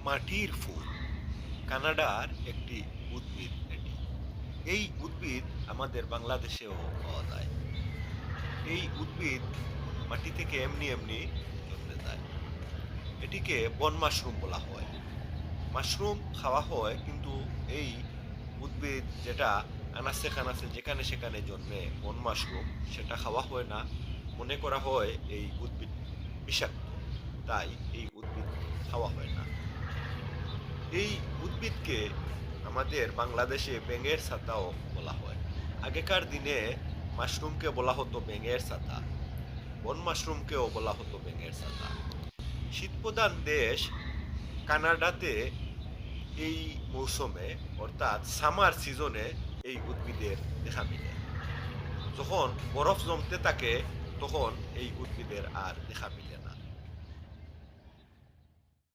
মাটির ফুল কানাডার একটি উদ্ভিদ এটি। এই উদ্ভিদ আমাদের বাংলাদেশেও পাওয়া যায়। এই উদ্ভিদ মাটি থেকে এমনি এমনি জন্মে যায়। এটিকে বন মাশরুম বলা হয়। মাশরুম খাওয়া হয়, কিন্তু এই উদ্ভিদ যেটা আনাচে কানাচে যেখানে সেখানে জন্মে বন মাশরুম, সেটা খাওয়া হয় না। মনে করা হয় এই উদ্ভিদ বিষাক্ত, তাই এই উদ্ভিদ খাওয়া হয় না। এই উদ্ভিদকে আমাদের বাংলাদেশে ব্যাঙের ছাতাও বলা হয়। আগেকার দিনে মাশরুমকে বলা হতো ব্যাঙের ছাতা, বন মাশরুমকেও বলা হতো ব্যাঙের ছাতা। শীতপ্রধান দেশ কানাডাতে এই মৌসুমে, অর্থাৎ সামার সিজনে, এই উদ্ভিদের দেখা মিলে। যখন বরফ জমতে থাকে তখন এই উদ্ভিদের আর দেখা মিলে না।